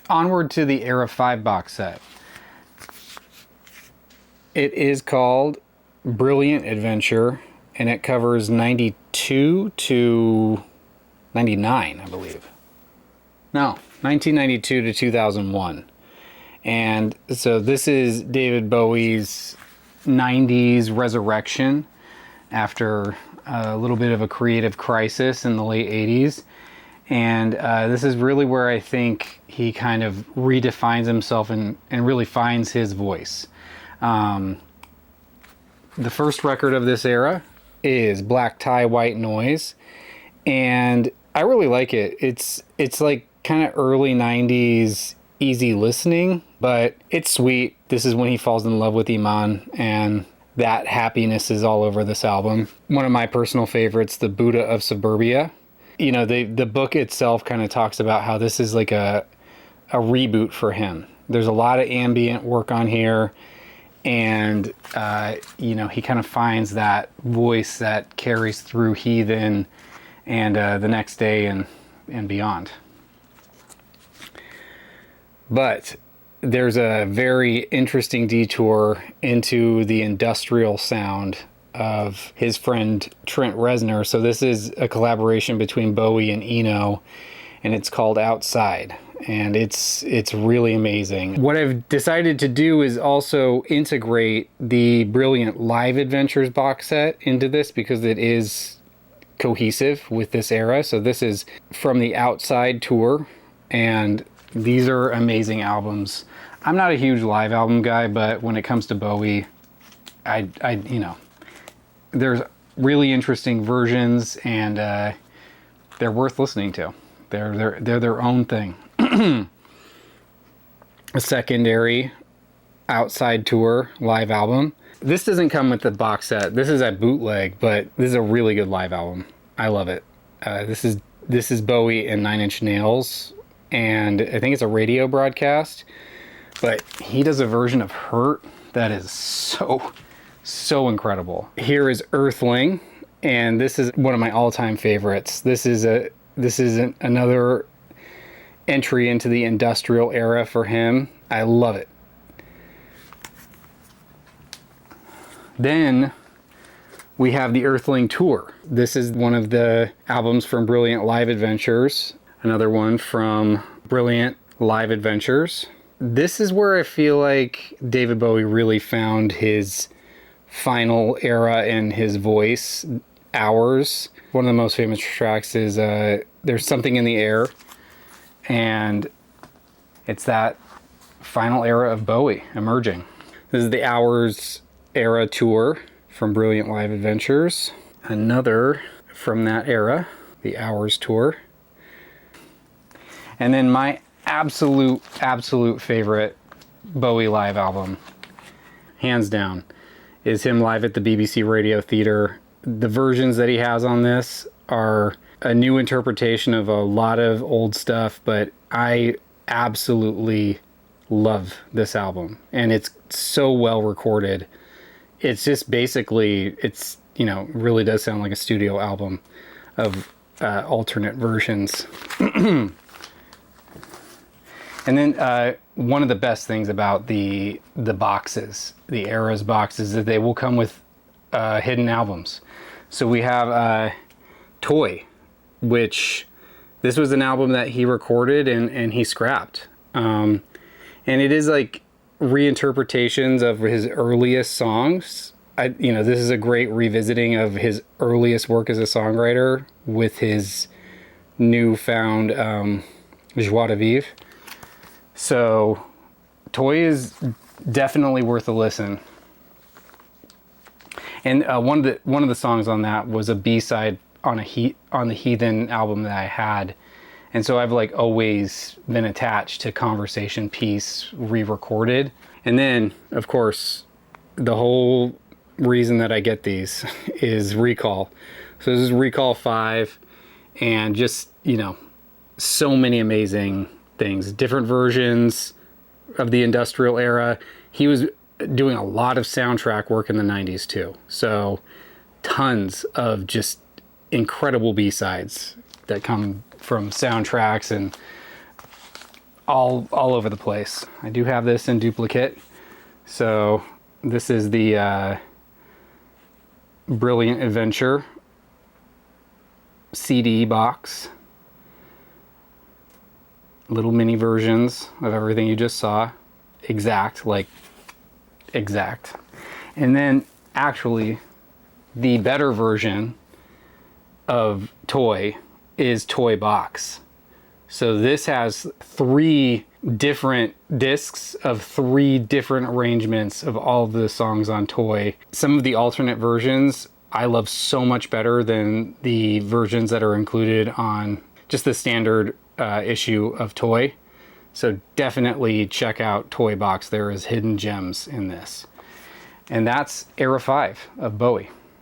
onward to the Era 5 box set. It is called Brilliant Adventure, and it covers 92 to 99, I believe. No, 1992 to 2001. And so this is David Bowie's 90s resurrection after a little bit of a creative crisis in the late 80s. And this is really where I think he kind of redefines himself and really finds his voice. The first record of this era is Black Tie, White Noise. And I really like it. It's like kind of early 90s easy listening, but it's sweet. This is when he falls in love with Iman, and that happiness is all over this album. One of my personal favorites, The Buddha of Suburbia. You know, the book itself kind of talks about how this is like a reboot for him. There's a lot of ambient work on here, and you know, he kind of finds that voice that carries through Heathen and The Next Day and beyond. But there's a very interesting detour into the industrial sound of his friend Trent Reznor. So this is a collaboration between Bowie and Eno, and it's called Outside. And it's really amazing. What I've decided to do is also integrate the Brilliant Live Adventures box set into this, because it is cohesive with this era. So this is from the Outside tour, and these are amazing albums. I'm not a huge live album guy, but when it comes to Bowie, I you know, there's really interesting versions, and they're worth listening to. They're their own thing. A secondary Outside tour live album. This doesn't come with the box set. This is a bootleg, but this is a really good live album. I love it. This is Bowie and Nine Inch Nails, and I think it's a radio broadcast, but he does a version of Hurt that is so incredible. Here is Earthling, and this is one of my all-time favorites. This is another entry into the industrial era for him. I love it. Then we have the Earthling tour. This is one of the albums from Brilliant Live Adventures. Another one from Brilliant Live Adventures. This is where I feel like David Bowie really found his final era and his voice. Hours. One of the most famous tracks is There's Something in the Air. And it's that final era of Bowie emerging. This is the Hours era tour from Brilliant Live Adventures. Another from that era, the Hours tour. And then my absolute favorite Bowie live album, hands down, is him live at the BBC Radio Theatre. The versions that he has on this are a new interpretation of a lot of old stuff, but I absolutely love this album. And it's so well recorded. It's just basically, it's, you know, really does sound like a studio album of alternate versions. And then one of the best things about the boxes, the Eras boxes, is that they will come with hidden albums. So we have Toy, which this was an album that he recorded and he scrapped. And it is like reinterpretations of his earliest songs. This is a great revisiting of his earliest work as a songwriter with his newfound joie de vivre. So Toy is definitely worth a listen. And one of the songs on that was a B-side on the Heathen album that I had. And so I've like always been attached to Conversation Piece re-recorded. And then, of course, the whole reason that I get these is Recall. So this is Recall 5, and just, you know, so many amazing things. Different versions of the industrial era. He was doing a lot of soundtrack work in the 90s too. So tons of just incredible B-sides that come from soundtracks, and all over the place. I do have this in duplicate. So this is the Brilliant Adventure CD box. Little mini versions of everything you just saw. Exact. And then actually the better version of Toy is Toy Box. So this has 3 different discs of 3 different arrangements of all of the songs on Toy. Some of the alternate versions I love so much better than the versions that are included on just the standard issue of Toy. So definitely check out Toy Box. There is hidden gems in this. And that's Era 5 of Bowie.